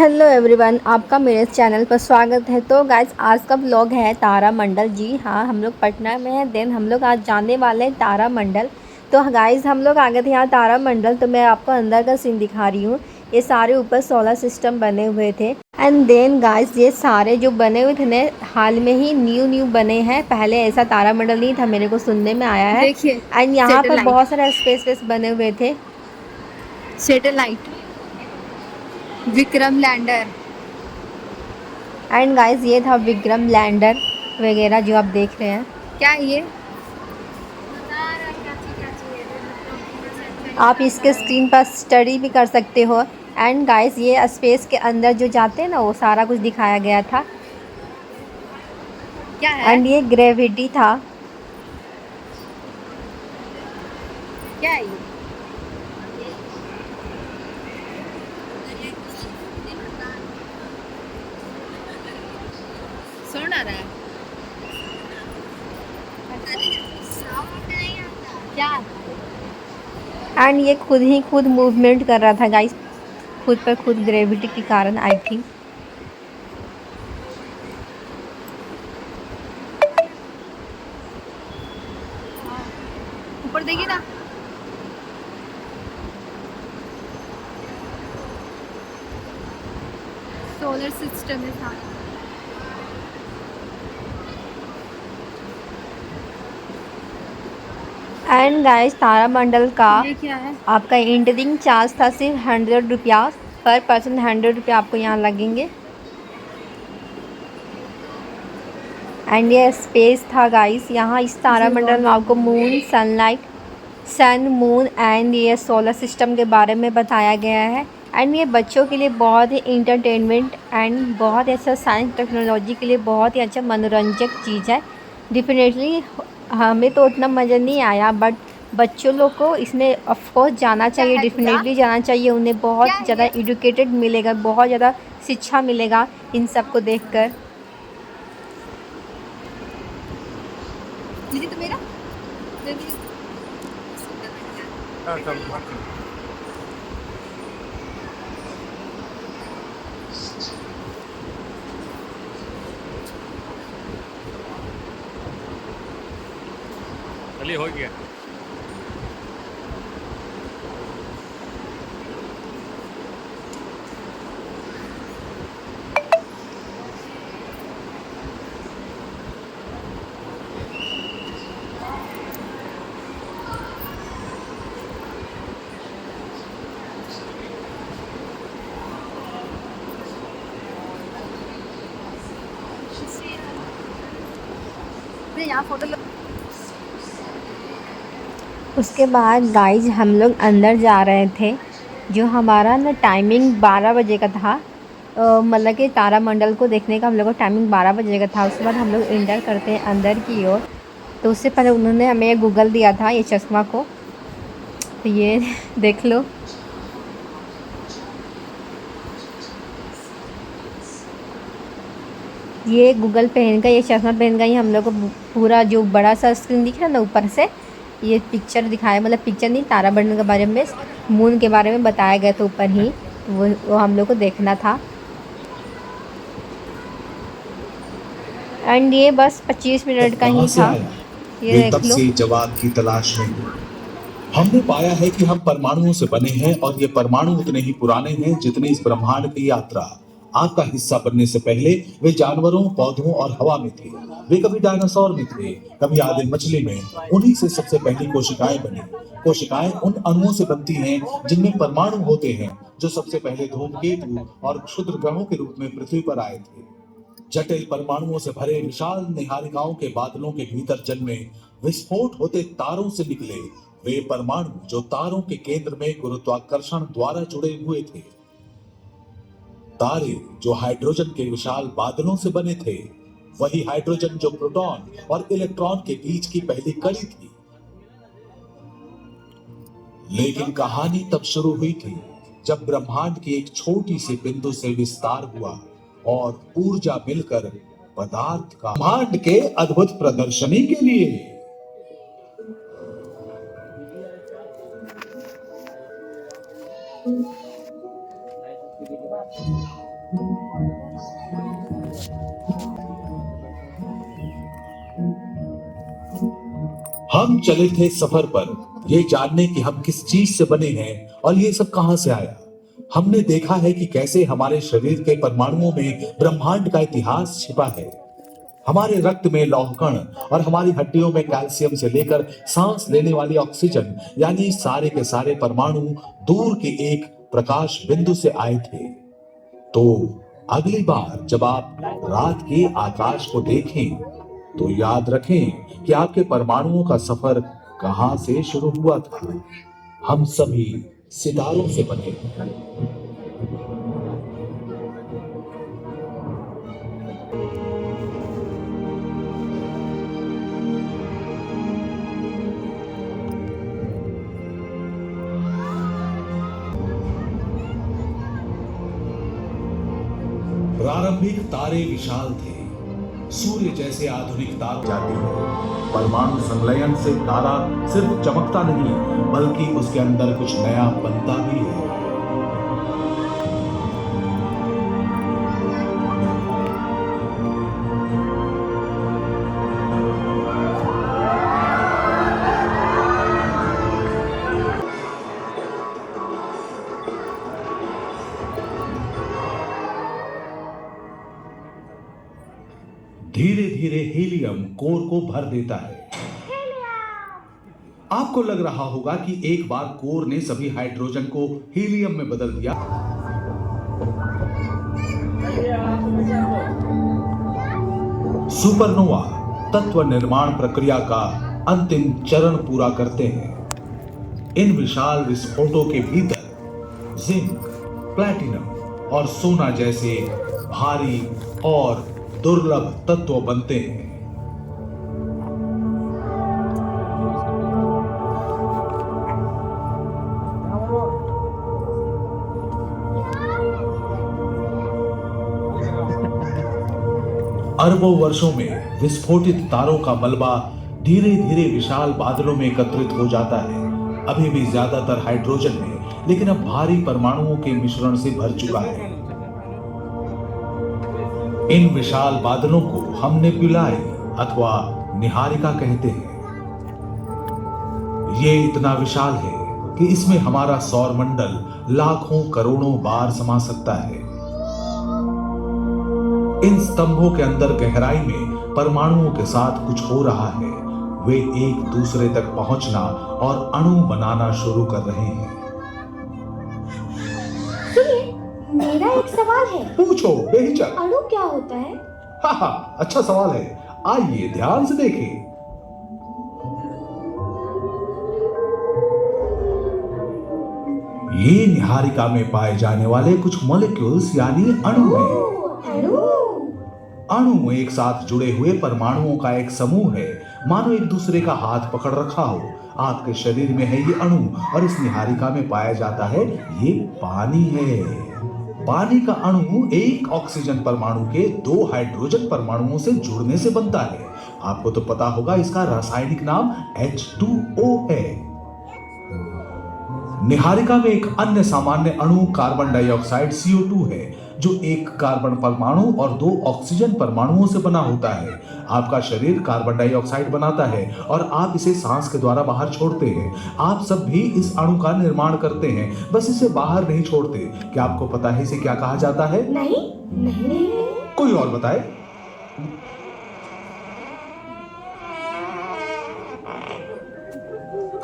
Hello everyone, आपका मेरे channel पर स्वागत है। तो गाइस, आज का व्लॉग है तारामंडल। जी हाँ, हम लोग पटना में हैं। देन हम लोग आज जाने वाले हैं तारामंडल। तो गाइस, हम लोग आ गए थे यहाँ तारामंडल। तो मैं आपको अंदर का सीन दिखा रही हूँ। ये सारे ऊपर सोलर सिस्टम बने हुए थे। एंड देन गाइस, ये सारे जो बने हुए थे ना, हाल में ही न्यू बने हैं। पहले ऐसा तारामंडल नहीं था, मेरे को सुनने में आया है। देखिए एंड यहाँ पर सैटेलाइट बहुत सारे स्पेस बने हुए थे। Satellite Vikram lander. And guys, ये था विक्रम लैंडर वगैरह जो आप देख रहे हैं। क्या है ये? आप इसके स्क्रीन पर स्टडी भी कर सकते हो। एंड गाइस, ये स्पेस के अंदर जो जाते हैं ना, वो सारा कुछ दिखाया गया था। क्या है? एंड ये ग्रेविटी था। क्या है ये? सुन आ रहा है? क्या? एंड ये खुद ही खुद मूवमेंट कर रहा था गाइस, खुद पर खुद, ग्रेविटी के कारण आई थिंक। ऊपर देखिए ना। सोलर सिस्टम है सारा। एंड गाइस, तारामंडल का ये क्या है? आपका एंट्रिंग चार्ज था सिर्फ 100 रुपया पर पर्सन। 100 रुपया आपको यहाँ लगेंगे। एंड ये स्पेस था गाइस। यहाँ इस तारामंडल में आपको moon, sunlight, sun, moon and ये सोलर सिस्टम के बारे में बताया गया है। एंड ये बच्चों के लिए बहुत ही इंटरटेनमेंट एंड बहुत ऐसा साइंस टेक्नोलॉजी के लिए बहुत ही अच्छा मनोरंजक चीज़ है। डेफिनेटली हमें तो उतना मज़ा नहीं आया, बट बच्चों लोग को इसमें ऑफकोर्स जाना क्या चाहिए, है पूजा? डेफिनेटली जाना चाहिए। उन्हें क्या बहुत है ज़्यादा ये? एजुकेटेड मिलेगा, बहुत ज़्यादा शिक्षा मिलेगा इन सब को देखकर। दीदी तो मेरा दीदी। चलिए हो गया। यहाँ फोटो लो। उसके बाद गाइज हम लोग अंदर जा रहे थे। जो हमारा ना टाइमिंग 12 बजे का था, मतलब कि तारामंडल को देखने का हम लोग का टाइमिंग 12 बजे का था। उसके बाद हम लोग इंटर करते हैं अंदर की ओर। तो उससे पहले उन्होंने हमें गूगल दिया था ये चश्मा को, तो ये देख लो। ये गूगल पहन का, ये चश्मा पहन का ही हम लोग को पूरा जो बड़ा सा स्क्रीन दिख रहा है ना ऊपर से, ये पिक्चर दिखाया, मतलब पिक्चर नहीं, तारामंडल के बारे में, मून के बारे में बताया गया था ऊपर ही। तो वो हम लोग को देखना था। एंड ये बस 25 मिनट का कहां ही से था। आया? ये वे तब देख लो। से जवाब की तलाश में थे। हमने पाया है कि हम परमाणुओं से बने हैं और ये परमाणु उतने ही पुराने हैं जितनी इस ब्रह्मांड की यात्रा। आपका हिस्सा बनने से पहले वे जानवरों, पौधों और हवा में थे। वे कभी डायनासोर में थे, कभी आदिम मछली में। उन्हीं से सबसे पहली कोशिकाएं बनी। कोशिकाएं उन अणुओं से बनती हैं जिनमें परमाणु होते हैं, जो सबसे पहले धूमकेतु और क्षुद्र ग्रहों के रूप में पृथ्वी पर आए थे। जटिल परमाणुओं से भरे विशाल निहारिकाओं के बादलों के भीतर जन्मे, विस्फोट होते तारों से निकले वे परमाणु जो तारों के केंद्र में गुरुत्वाकर्षण द्वारा जुड़े हुए थे। तारे जो हाइड्रोजन के विशाल बादलों से बने थे, वही हाइड्रोजन जो प्रोटॉन और इलेक्ट्रॉन के बीच की पहली कड़ी थी। लेकिन कहानी तब शुरू हुई थी जब ब्रह्मांड की एक छोटी सी बिंदु से विस्तार हुआ और ऊर्जा मिलकर पदार्थ का ब्रह्मांड के अद्भुत प्रदर्शनी के लिए। हम चले थे सफर पर ये जानने कि हम किस चीज से बने हैं और ये सब कहां से आया। हमने देखा है कि कैसे हमारे शरीर के परमाणुओं में ब्रह्मांड का इतिहास छिपा है। हमारे रक्त में लौह कण और हमारी हड्डियों में कैल्शियम से लेकर सांस लेने वाली ऑक्सीजन यानी सारे के सारे परमाणु दूर के एक प्रकाश बिंदु से आए थे। तो अगली बार जब आप रात के आकाश को देखें तो याद रखें कि आपके परमाणुओं का सफर कहां से शुरू हुआ था। हम सभी सितारों से बने हैं। प्रारंभिक तारे विशाल थे, सूर्य जैसे आधुनिक तार जाती है। परमाणु संलयन से तारा सिर्फ चमकता नहीं बल्कि उसके अंदर कुछ नया बनता भी है। धीरे धीरे हीलियम कोर को भर देता है। आपको लग रहा होगा कि एक बार कोर ने सभी हाइड्रोजन को हीलियम में बदल दिया। सुपरनोवा तत्व निर्माण प्रक्रिया का अंतिम चरण पूरा करते हैं। इन विशाल विस्फोटों के भीतर जिंक, प्लैटिनम और सोना जैसे भारी और दुर्लभ तत्व बनते हैं। अरबों वर्षों में विस्फोटित तारों का मलबा धीरे धीरे विशाल बादलों में एकत्रित हो जाता है। अभी भी ज्यादातर हाइड्रोजन है, लेकिन अब भारी परमाणुओं के मिश्रण से भर चुका है। इन विशाल बादलों को हम नेबुलाई अथवा निहारिका कहते हैं। ये इतना विशाल है कि इसमें हमारा सौर मंडल लाखों करोड़ों बार समा सकता है। इन स्तंभों के अंदर गहराई में परमाणुओं के साथ कुछ हो रहा है। वे एक दूसरे तक पहुंचना और अणु बनाना शुरू कर रहे हैं। मेरा एक सवाल है। पूछो बेहिचक। अणु क्या होता है? हाँ, अच्छा सवाल है। आइए ध्यान से देखें। ये निहारिका में पाए जाने वाले कुछ मॉलिक्यूल्स यानी अणु हैं। अणु एक साथ जुड़े हुए परमाणुओं का एक समूह है, मानो एक दूसरे का हाथ पकड़ रखा हो। आपके शरीर में है ये अणु और इस निहारिका में पाया जाता है ये पानी है। पानी का अणु एक ऑक्सीजन परमाणु के 2 हाइड्रोजन परमाणुओं से जुड़ने से बनता है। आपको तो पता होगा इसका रासायनिक नाम H2O है। निहारिका में एक अन्य सामान्य अणु कार्बन डाइऑक्साइड CO2 है, जो एक कार्बन परमाणु और 2 ऑक्सीजन परमाणुओं से बना होता है। आपका शरीर कार्बन डाइऑक्साइड बनाता है और आप इसे सांस के द्वारा बाहर छोड़ते हैं। आप सब भी इस अणु का निर्माण करते हैं, बस इसे बाहर नहीं छोड़ते। क्या आपको पता है इसे क्या कहा जाता है? नहीं। कोई और बताए?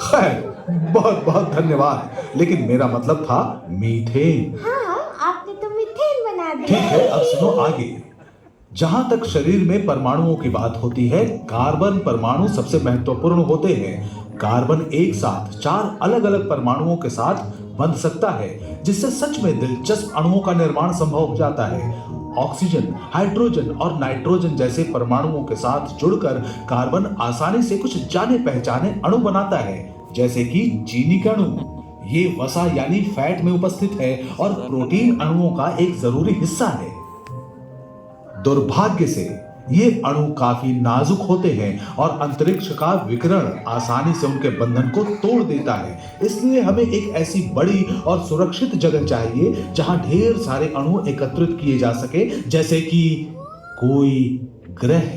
खैर, बहुत बहुत धन्यवाद, लेकिन मेरा मतलब था मीथेन। हाँ, आपने तो मीथेन बना दिया। ठीक है, अब सुनो आगे। जहां तक शरीर में परमाणुओं की बात होती है, कार्बन परमाणु सबसे महत्वपूर्ण होते हैं। कार्बन एक साथ 4 अलग अलग परमाणुओं के साथ बंध सकता है, जिससे सच में दिलचस्प अणुओं का निर्माण संभव हो जाता है। ऑक्सीजन, हाइड्रोजन और नाइट्रोजन जैसे परमाणुओं के साथ जुड़कर कार्बन आसानी से कुछ जाने पहचाने अणु बनाता है, जैसे कि चीनी का अणु। ये वसा यानी फैट में उपस्थित है और प्रोटीन अणुओं का एक जरूरी हिस्सा है। दुर्भाग्य से ये अणु काफी नाजुक होते हैं और अंतरिक्ष का विकिरण आसानी से उनके बंधन को तोड़ देता है। इसलिए हमें एक ऐसी बड़ी और सुरक्षित जगह चाहिए जहां ढेर सारे अणु एकत्रित किए जा सके, जैसे कि कोई ग्रह।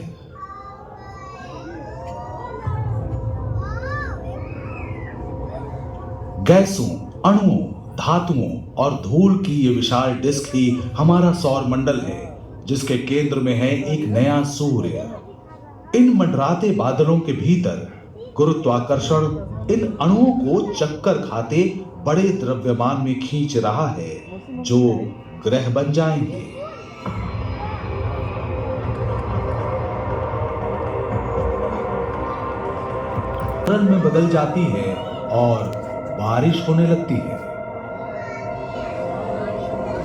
गैसों, अणुओं, धातुओं और धूल की ये विशाल डिस्क ही हमारा सौर मंडल है, जिसके केंद्र में है एक नया सूर्य। इन मंडराते बादलों के भीतर गुरुत्वाकर्षण इन अणुओं को चक्कर खाते बड़े द्रव्यमान में खींच रहा है, जो ग्रह बन जाएंगे। तरल में बदल जाती है और बारिश होने लगती है।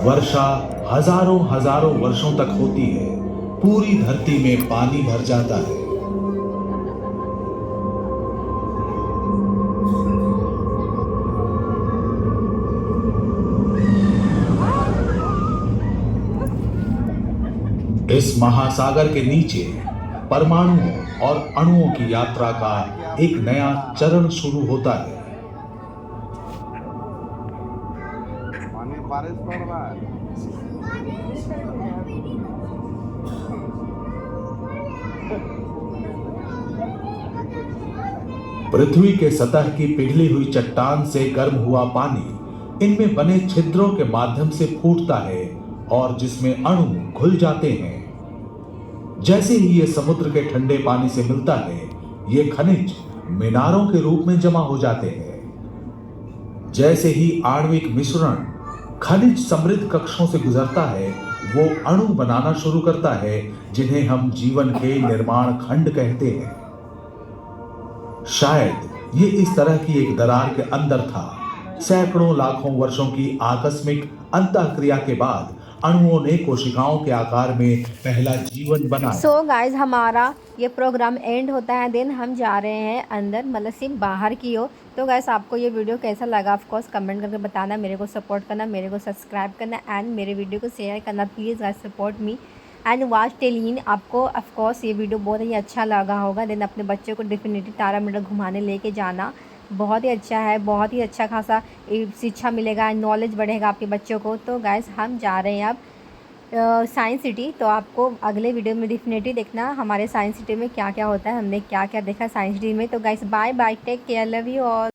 वर्षा हजारों हजारों वर्षों तक होती है। पूरी धरती में पानी भर जाता है। इस महासागर के नीचे परमाणुओं और अणुओं की यात्रा का एक नया चरण शुरू होता है। बारिश पड़ रहा है। पृथ्वी के सतह की पिघली हुई चट्टान से गर्म हुआ पानी इनमें बने छिद्रों के माध्यम से फूटता है और जिसमें अणु घुल जाते हैं। जैसे ही ये समुद्र के ठंडे पानी से मिलता है, ये खनिज मीनारों के रूप में जमा हो जाते हैं। जैसे ही आणविक मिश्रण खनिज समृद्ध कक्षों से गुजरता है, वो अणु बनाना शुरू करता है, जिन्हें हम जीवन के निर्माण खंड कहते हैं। शायद ये इस तरह की एक दरार के अंदर था। सैकड़ों लाखों वर्षों की आकस्मिक अंतःक्रिया के बाद अणुओं ने कोशिकाओं के आकार में पहला जीवन बनाया। सो गाइज, हमारा ये प्रोग्राम एंड होता है। देन हम जा रहे हैं अंदर, मतलब सिर्फ बाहर की ओर। तो गाइस, आपको ये वीडियो कैसा लगा ऑफ कोर्स कमेंट करके बताना, मेरे को सपोर्ट करना, मेरे को सब्सक्राइब करना एंड मेरे वीडियो को शेयर करना। Please guys support me and watch till and. आपको ऑफ कोर्स ये वीडियो बहुत ही अच्छा लगा होगा। देन अपने बच्चों को डेफिनेटली तारामंडल घुमाने लेके जाना। बहुत ही अच्छा है, बहुत ही अच्छा खासा शिक्षा मिलेगा, नॉलेज बढ़ेगा आपके बच्चों को। तो गाइस, हम जा रहे हैं अब साइंस सिटी। तो आपको अगले वीडियो में डेफिनेटली देखना हमारे साइंस सिटी में क्या क्या होता है, हमने क्या क्या देखा साइंस सिटी में। तो guys, bye bye, take care, love you all.